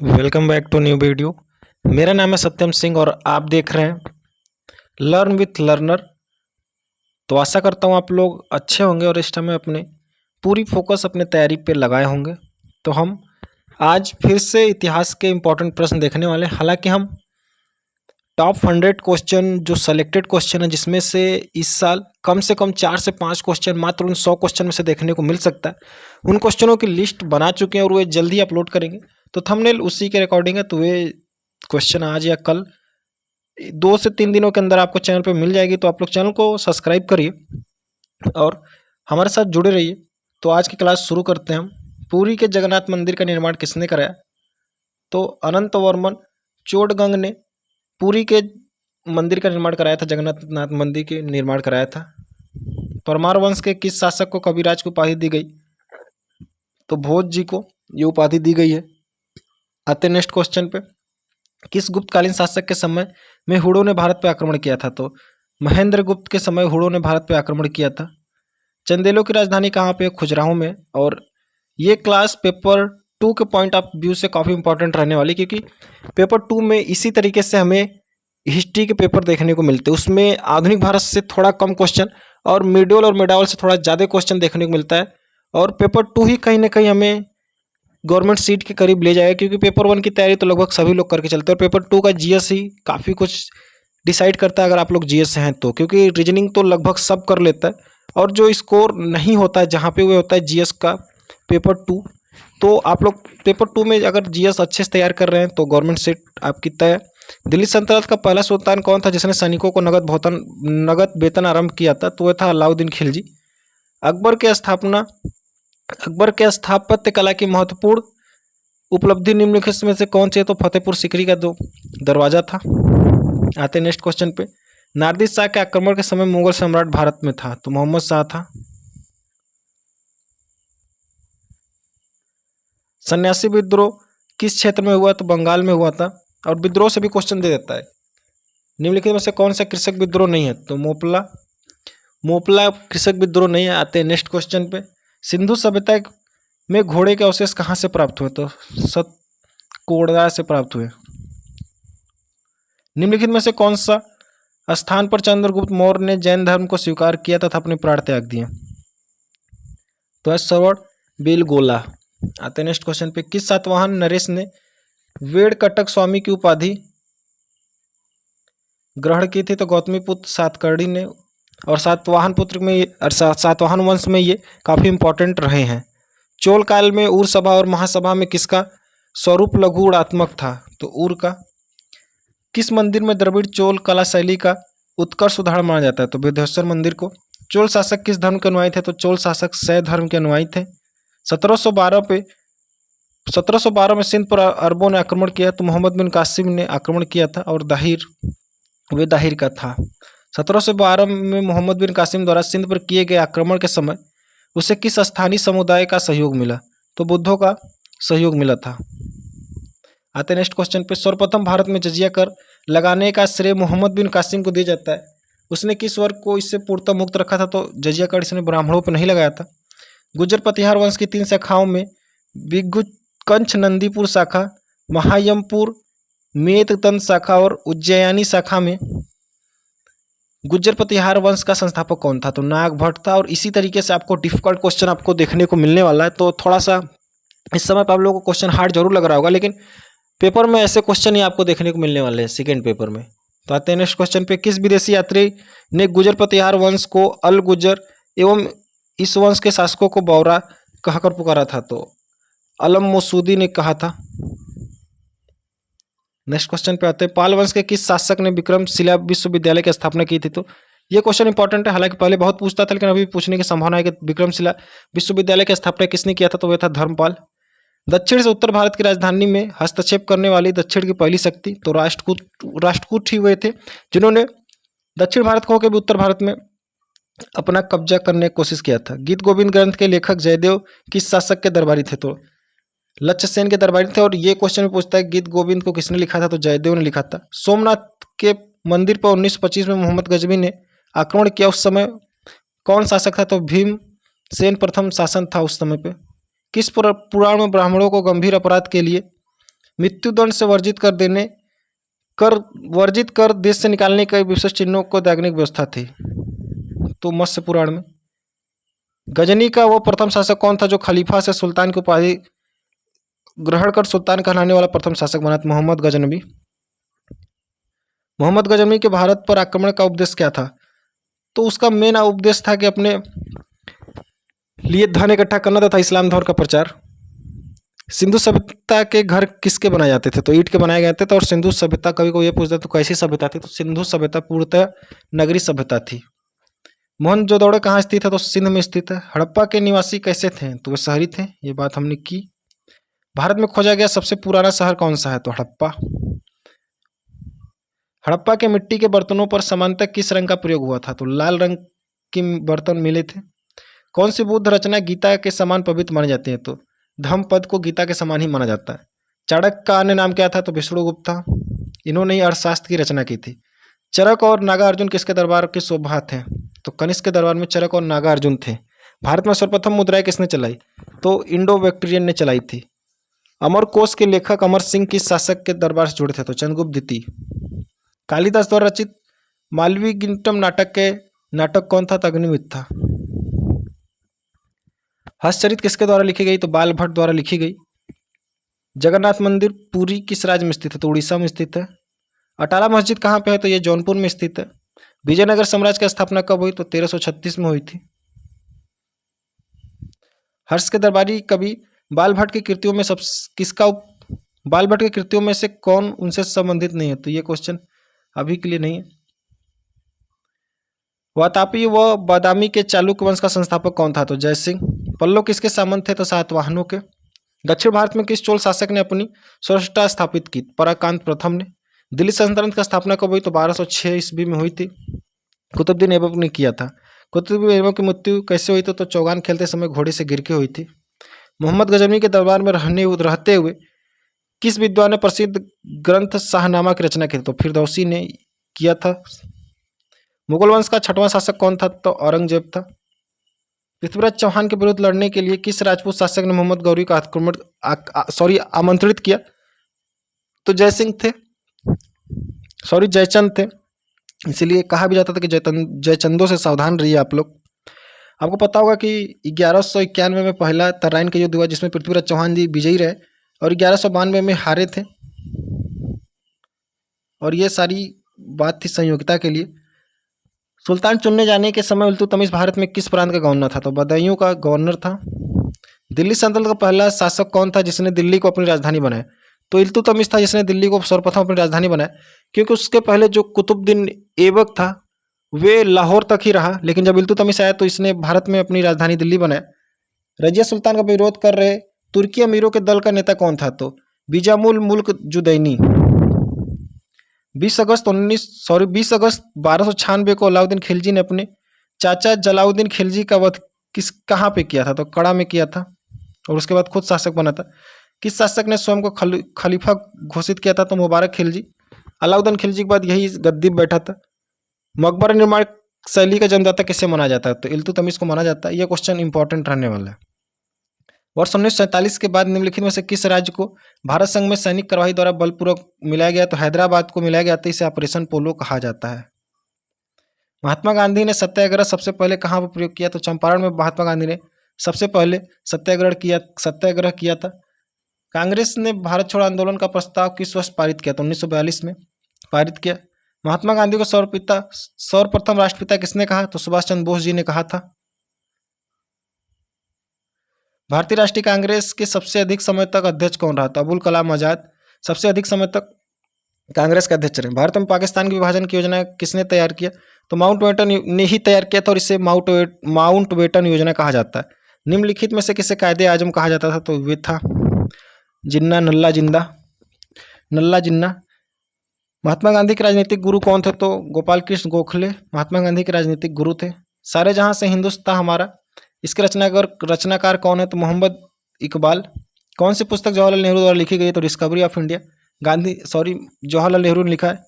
Welcome back to new video. मेरा नाम है सत्यम सिंह और आप देख रहे हैं लर्न विथ लर्नर। तो आशा करता हूँ आप लोग अच्छे होंगे और इस टाइम में अपने पूरी फोकस अपने तैयारी पे लगाए होंगे। तो हम आज फिर से इतिहास के इम्पोर्टेंट प्रश्न देखने वाले हैं। हालांकि हम टॉप 100 क्वेश्चन जो सेलेक्टेड क्वेश्चन है, जिसमें से इस साल कम से कम 4 से 5 क्वेश्चन मात्र उन 100 क्वेश्चन में से देखने को मिल सकता है, उन क्वेश्चनों की लिस्ट बना चुके हैं और वे जल्दी अपलोड करेंगे। तो थंबनेल उसी के रिकॉर्डिंग है, तो वे क्वेश्चन आज या कल 2 से 3 दिनों के अंदर आपको चैनल पे मिल जाएगी। तो आप लोग चैनल को सब्सक्राइब करिए और हमारे साथ जुड़े रहिए। तो आज की क्लास शुरू करते हैं हम। पुरी के जगन्नाथ मंदिर का निर्माण किसने कराया? तो अनंत वर्मन चोडगंग ने पुरी के मंदिर का निर्माण कराया था, जगन्नाथ मंदिर के निर्माण कराया था। परमार वंश के किस शासक को कविराज की उपाधि दी गई? तो भोज जी को ये उपाधि दी गई है। आते नेक्स्ट क्वेश्चन पे। किस गुप्तकालीन शासक के समय में हुड़ों ने भारत पर आक्रमण किया था? तो महेंद्र गुप्त के समय हुड़ों ने भारत पर आक्रमण किया था। चंदेलों की राजधानी कहाँ पे? खुजराहो में। और ये क्लास पेपर 2 के पॉइंट ऑफ व्यू से काफ़ी इंपॉर्टेंट रहने वाली, क्योंकि पेपर 2 में इसी तरीके से हमें हिस्ट्री के पेपर देखने को मिलते हैं। उसमें आधुनिक भारत से थोड़ा कम क्वेश्चन और मिडोल और मेडावल से थोड़ा ज़्यादा क्वेश्चन देखने को मिलता है। और पेपर 2 ही कहीं ना कहीं हमें गवर्नमेंट सीट के करीब ले जाएगा, क्योंकि पेपर 1 की तैयारी तो लगभग सभी लोग करके चलते हैं और पेपर 2 का जीएस ही काफ़ी कुछ डिसाइड करता है, अगर आप लोग जीएस से हैं तो। क्योंकि रीजनिंग तो लगभग सब कर लेता है और जो स्कोर नहीं होता है जहाँ पे वो होता है जीएस का पेपर 2। तो आप लोग पेपर 2 में अगर जीएस अच्छे से तैयार कर रहे हैं तो गवर्नमेंट सीट आपकी तय है। दिल्ली सल्तनत का पहला सुल्तान कौन था जिसने सैनिकों को नगद वेतन आरंभ किया था? तो वह था अलाउद्दीन खिलजी। अकबर के स्थापत्य कला की महत्वपूर्ण उपलब्धि निम्नलिखित में से कौन सी है? तो फतेहपुर सीकरी का जो दरवाजा था। आते नेक्स्ट क्वेश्चन पे। नादिर शाह के आक्रमण के समय मुगल सम्राट भारत में था? तो मोहम्मद शाह था। सन्यासी विद्रोह किस क्षेत्र में हुआ? तो बंगाल में हुआ था। और विद्रोह से भी क्वेश्चन दे देता है। निम्नलिखित में से कौन सा कृषक विद्रोह नहीं है? तो मोपला कृषक विद्रोह नहीं है। आते हैं नेक्स्ट क्वेश्चन पे। सिंधु सभ्यता में घोड़े के अवशेष कहाँ से प्राप्त हुए? तो सतकोड़ा से प्राप्त हुए। निम्नलिखित में से कौन सा स्थान पर चंद्रगुप्त मौर्य ने जैन धर्म को स्वीकार किया तथा अपने प्राण त्याग दिए? तो है सवर्ण बेलगोला। आते हैं नेक्स्ट क्वेश्चन पे। किस सातवाहन नरेश ने वेड़कटक स्वामी की उपाधि ग्रहण की थी? तो गौतमी पुत्र सातकर्णी ने। और सातवाहन वंश में ये काफ़ी इंपॉर्टेंट रहे हैं। चोल काल में उर सभा और महासभा में किसका स्वरूप लघु गुणात्मक था? तो उर का। किस मंदिर में द्रविड़ चोल कला शैली का उत्कर्ष उदाहरण माना जाता है? तो बृहदेश्वर मंदिर को। चोल शासक किस धर्म के अनुयायी थे? तो चोल शासक शैव धर्म के अनुयायी थे। 1712 में सिंध पर अरबों ने आक्रमण किया तो मोहम्मद बिन कासिम ने आक्रमण किया था और दाहिर का था। 1712 में मोहम्मद बिन कासिम द्वारा सिंध पर किए गए आक्रमण के समय उसे किस स्थानीय समुदाय का सहयोग मिला? तो बुद्धों का सहयोग मिला था। आते नेक्स्ट क्वेश्चन पे। सर्वप्रथम भारत में जजिया कर लगाने का श्रेय मोहम्मद बिन कासिम को दिया जाता है। उसने किस वर्ग को इससे पूर्णतः मुक्त रखा था? तो जजिया कर इसने ब्राह्मणों पर नहीं लगाया था। गुर्जर प्रतिहार वंश की 3 शाखाओं में बिगुकंछ नंदीपुर शाखा, महायमपुर मेदतंत शाखा और उज्जैयानी शाखा में गुर्जर प्रतिहार वंश का संस्थापक कौन था? तो नाग भट्ट था। और इसी तरीके से आपको डिफिकल्ट क्वेश्चन आपको देखने को मिलने वाला है। तो थोड़ा सा इस समय पर आप लोगों को क्वेश्चन हार्ड जरूर लग रहा होगा, लेकिन पेपर में ऐसे क्वेश्चन ही आपको देखने को मिलने वाले हैं सेकेंड पेपर में। तो आते हैं नेक्स्ट क्वेश्चन पे। किस विदेशी यात्री ने गुर्जर प्रतिहार वंश को अल गुर्जर एवं इस वंश के शासकों को बौरा कहकर पुकारा था? तो अलम मसूदी ने कहा था। नेक्स्ट क्वेश्चन पे आते हैं। पाल वंश के किस शासक ने विक्रमशिला विश्वविद्यालय की स्थापना की थी? तो ये क्वेश्चन इंपॉर्टेंट है, हालांकि पहले बहुत पूछता था लेकिन अभी पूछने की संभावना है कि विक्रमशिला विश्वविद्यालय की स्थापना किसने किया था? तो वह था धर्मपाल। दक्षिण से उत्तर भारत की राजधानी में हस्तक्षेप करने वाली दक्षिण की पहली शक्ति? तो राष्ट्रकूट ही हुए थे जिन्होंने दक्षिण भारत को होकर भी उत्तर भारत में अपना कब्जा करने की कोशिश किया था। गीत गोविंद ग्रंथ के लेखक जयदेव किस शासक के दरबारी थे? तो लक्ष्य सेन के दरबारी थे। और ये क्वेश्चन में पूछता है गीत गोविंद को किसने लिखा था? तो जयदेव ने लिखा था। सोमनाथ के मंदिर पर 1925 में मोहम्मद गजनी ने आक्रमण किया, उस समय कौन शासक था? तो भीमसेन प्रथम शासन था उस समय पे। किस पुराण में ब्राह्मणों को गंभीर अपराध के लिए मृत्युदंड से वर्जित कर देश से निकालने के विशेष चिन्हों को दैनिक व्यवस्था थी। तो मत्स्य पुराण में। गजनी का वो प्रथम शासक कौन था जो खलीफा से सुल्तान की उपाधि ग्रहण कर सुल्तान कहलाने वाला प्रथम शासक बना था? मोहम्मद गजनवी। मोहम्मद गजनवी के भारत पर आक्रमण का उपदेश क्या था? तो उसका मेन उपदेश था कि अपने लिए धन इकट्ठा करना तथा इस्लाम धर्म का प्रचार। सिंधु सभ्यता के घर किसके बनाए जाते थे? तो ईंट के बनाए गए थे। और सिंधु सभ्यता, कभी कोई ये पूछता तो कैसी सभ्यता थी? तो सिंधु सभ्यता पूर्णतः नगरी सभ्यता थी। मोहनजोदड़ो कहाँ स्थित है? तो सिंध में स्थित है। हड़प्पा के निवासी कैसे थे? तो वे शहरी थे। ये बात हमने की। भारत में खोजा गया सबसे पुराना शहर कौन सा है? तो हड़प्पा। हड़प्पा के मिट्टी के बर्तनों पर सामान्यतः किस रंग का प्रयोग हुआ था? तो लाल रंग के बर्तन मिले थे। कौन सी बुद्ध रचना गीता के समान पवित्र मानी जाती है? तो धम्मपद को गीता के समान ही माना जाता है। चाणक्य का अन्य नाम क्या था? तो विष्णुगुप्त था। इन्होंने अर्थशास्त्र की रचना की थी। चरक और नागार्जुन किसके दरबार के शोभा थे? तो कनिष्क के दरबार में चरक और नागार्जुन थे। भारत में सर्वप्रथम मुद्राएं किसने चलाई? तो इंडो बैक्टीरियन ने चलाई थी। अमरकोश के लेखक अमर सिंह किस शासक के दरबार से जुड़े थे? तो चंद्रगुप्त द्वितीय। कालिदास द्वारा रचित मालवीगिंटम नाटक कौन था? तो अग्निमित्र था। हर्षचरित किसके द्वारा लिखी गई? तो बाल भट्ट द्वारा लिखी गई। जगन्नाथ मंदिर पुरी किस राज्य में स्थित है? तो उड़ीसा में स्थित है। अटाला मस्जिद कहाँ पे है? तो ये जौनपुर में स्थित है। विजयनगर साम्राज्य की स्थापना कब हुई? तो 1336 में हुई थी। हर्ष के दरबारी कवि बाल भट्ट की कृतियों में बाल भट्ट की कृतियों में से कौन उनसे संबंधित नहीं है? तो ये क्वेश्चन अभी के लिए नहीं है। वातापी व बादामी के चालुक्य वंश का संस्थापक कौन था? तो जयसिंह। पल्लव किसके सामंत थे? तो सातवाहनों के। दक्षिण भारत में किस चोल शासक ने अपनी स्वराष्ट्रता स्थापित की? पराकांत प्रथम ने। दिल्ली सल्तनत की स्थापना कब हुई? तो 1206 ईस्वी में हुई थी। कुतुबुद्दीन ऐबक ने किया था। कुतुबुद्दीन ऐबक की मृत्यु कैसे हुई? तो चौगान खेलते समय घोड़े से गिर के हुई थी। मोहम्मद गजनवी के दरबार में रहते हुए किस विद्वान ने प्रसिद्ध ग्रंथ शाहनामा की रचना की? तो फिरदौसी ने किया था। मुगल वंश का छठवां शासक कौन था? तो औरंगजेब था। पृथ्वीराज चौहान के विरुद्ध लड़ने के लिए किस राजपूत शासक ने मोहम्मद गौरी का आमंत्रित किया? तो जयचंद थे। इसीलिए कहा भी जाता था कि जयचंदों से सावधान रहिए आप लोग। आपको पता होगा कि 1191 में पहला तराइन का युद्ध हुआ जिसमें पृथ्वीराज चौहान जी विजयी रहे और 1192 में हारे थे। और ये सारी बात थी संयोगिता के लिए। सुल्तान चुनने जाने के समय इल्तुतमिश भारत में किस प्रांत का गवर्नर था? तो बदायूं का गवर्नर था। दिल्ली सल्तनत का पहला शासक कौन था जिसने दिल्ली को अपनी राजधानी बनाया? तो इल्तुतमिश था जिसने दिल्ली को सर्वप्रथम अपनी राजधानी बनाया, क्योंकि उसके पहले जो कुतुबुद्दीन ऐबक था वे लाहौर तक ही रहा, लेकिन जब इल्तुतमिश आया तो इसने भारत में अपनी राजधानी दिल्ली बनाया। रजिया सुल्तान का विरोध कर रहे तुर्की अमीरों के दल का नेता कौन था? तो बिजामुल मुल्क जुदैनी। 20 अगस्त 1296 को अलाउद्दीन खिलजी ने अपने चाचा जलाउद्दीन खिलजी का वध कहाँ पे किया था? तो कड़ा में किया था और उसके बाद खुद शासक बना था। किस शासक ने स्वयं को खलीफा घोषित किया था? तो मुबारक खिलजी। अलाउद्दीन खिलजी के बाद यही गद्दी पर बैठा था। मकबरा निर्माण शैली का जन्मदाता किसे माना जाता है? तो इल्तुतमिश को माना जाता है। यह क्वेश्चन इंपॉर्टेंट रहने वाला है। वर्ष 1947 के बाद निम्नलिखित में से किस राज्य को भारत संघ में सैनिक कार्यवाही द्वारा बलपूर्वक मिलाया गया? तो हैदराबाद को मिलाया गया था। इसे ऑपरेशन पोलो कहा जाता है। महात्मा गांधी ने सत्याग्रह सबसे पहले कहाँ पर प्रयोग किया? तो चंपारण में महात्मा गांधी ने सबसे पहले सत्याग्रह किया था। कांग्रेस ने भारत छोड़ो आंदोलन का प्रस्ताव किस वर्ष पारित किया? तो 1942 में पारित किया। महात्मा गांधी को सर्वप्रथम राष्ट्रपिता किसने कहा? तो सुभाष चंद्र बोस जी ने कहा था। भारतीय राष्ट्रीय कांग्रेस के सबसे अधिक समय तक अध्यक्ष कौन रहा? तो अबुल कलाम आजाद सबसे अधिक समय तक कांग्रेस के अध्यक्ष रहे। भारत में पाकिस्तान के विभाजन की योजना किसने तैयार किया? तो माउंटबेटन ने ही तैयार किया था और इसे माउंटबेटन योजना कहा जाता है। निम्नलिखित में से किसे कायदे आजम कहा जाता था? तो वे था नल्ला जिन्ना। महात्मा गांधी के राजनीतिक गुरु कौन थे? तो गोपाल कृष्ण गोखले महात्मा गांधी के राजनीतिक गुरु थे। सारे जहां से हिंदुस्तान हमारा, इसके रचनाकार कौन है? तो मोहम्मद इकबाल। कौन सी पुस्तक जवाहरलाल नेहरू द्वारा लिखी गई? तो discovery of India. Jawaharlal Nehru ने लिखा है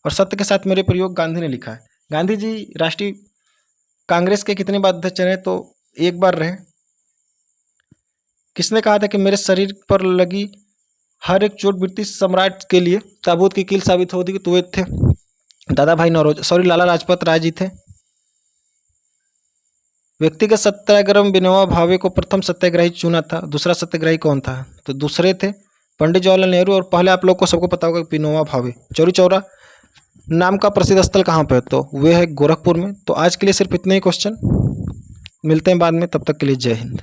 और सत्य के साथ मेरे प्रयोग गांधी ने लिखा है। गांधी जी राष्ट्रीय कांग्रेस के कितने बार अध्यक्ष रहे? तो एक बार रहे। किसने कहा था कि मेरे शरीर पर लगी हर एक चोट ब्रिटिश सम्राट के लिए ताबूत की कील साबित होती तो वे थे दादा भाई लाला लाजपत राय जी थे। व्यक्तिगत सत्याग्रह में विनोबा भावे को प्रथम सत्याग्रही चुना था। दूसरा सत्याग्रही कौन था? तो दूसरे थे पंडित जवाहरलाल नेहरू। और पहले आप लोग को सबको पता होगा विनोबा भावे। चौरी चौरा नाम का प्रसिद्ध स्थल कहाँ पे है? तो वे है गोरखपुर में। तो आज के लिए सिर्फ इतने ही क्वेश्चन, मिलते हैं बाद में, तब तक के लिए जय हिंद।